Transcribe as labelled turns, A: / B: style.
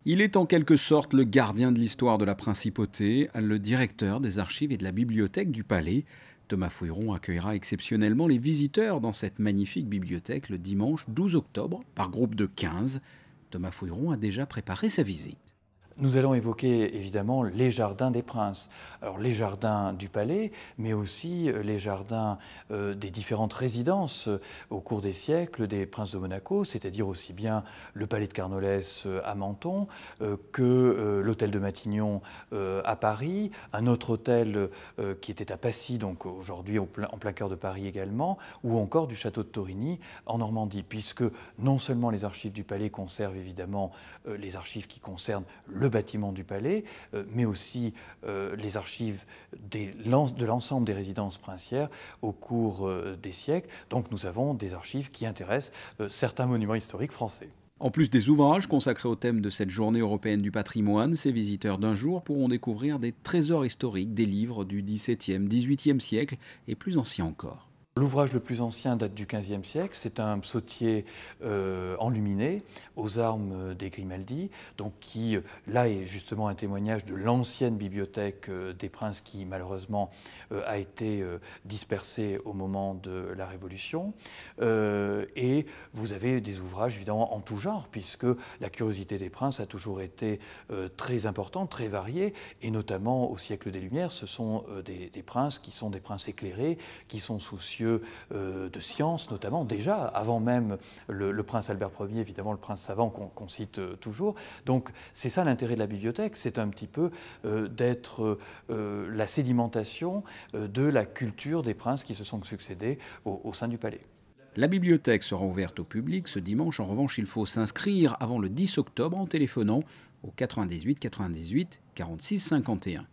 A: Il est en quelque sorte le gardien de l'histoire de la principauté, le directeur des archives et de la bibliothèque du palais. Thomas Fouilleron accueillera exceptionnellement les visiteurs dans cette magnifique bibliothèque le dimanche 12 octobre, par groupe de 15. Thomas Fouilleron a déjà préparé sa visite.
B: Nous allons évoquer évidemment les jardins des princes. Alors les jardins du palais, mais aussi les jardins des différentes résidences au cours des siècles des princes de Monaco, c'est-à-dire aussi bien le palais de Carnolès à Menton que l'hôtel de Matignon à Paris, un autre hôtel qui était à Passy, donc aujourd'hui en plein cœur de Paris également, ou encore du château de Torigny en Normandie, puisque non seulement les archives du palais conservent évidemment les archives qui concernent le bâtiment du palais, mais aussi les archives de l'ensemble des résidences princières au cours des siècles. Donc nous avons des archives qui intéressent certains monuments historiques français.
A: En plus des ouvrages consacrés au thème de cette journée européenne du patrimoine, ces visiteurs d'un jour pourront découvrir des trésors historiques, des livres du XVIIe, XVIIIe siècle et plus anciens encore.
B: L'ouvrage le plus ancien date du XVe siècle, c'est un psautier enluminé aux armes des Grimaldi, donc qui là est justement un témoignage de l'ancienne bibliothèque des princes qui malheureusement a été dispersée au moment de la Révolution. Et vous avez des ouvrages évidemment en tout genre, puisque la curiosité des princes a toujours été très importante, très variée, et notamment au siècle des Lumières, ce sont des princes qui sont des princes éclairés, qui sont soucieux de science notamment, déjà avant même le prince Albert Ier, évidemment le prince savant qu'on cite toujours. Donc c'est ça l'intérêt de la bibliothèque, c'est un petit peu d'être la sédimentation de la culture des princes qui se sont succédés au sein du palais.
A: La bibliothèque sera ouverte au public ce dimanche. En revanche, il faut s'inscrire avant le 10 octobre en téléphonant au 98 98 46 51.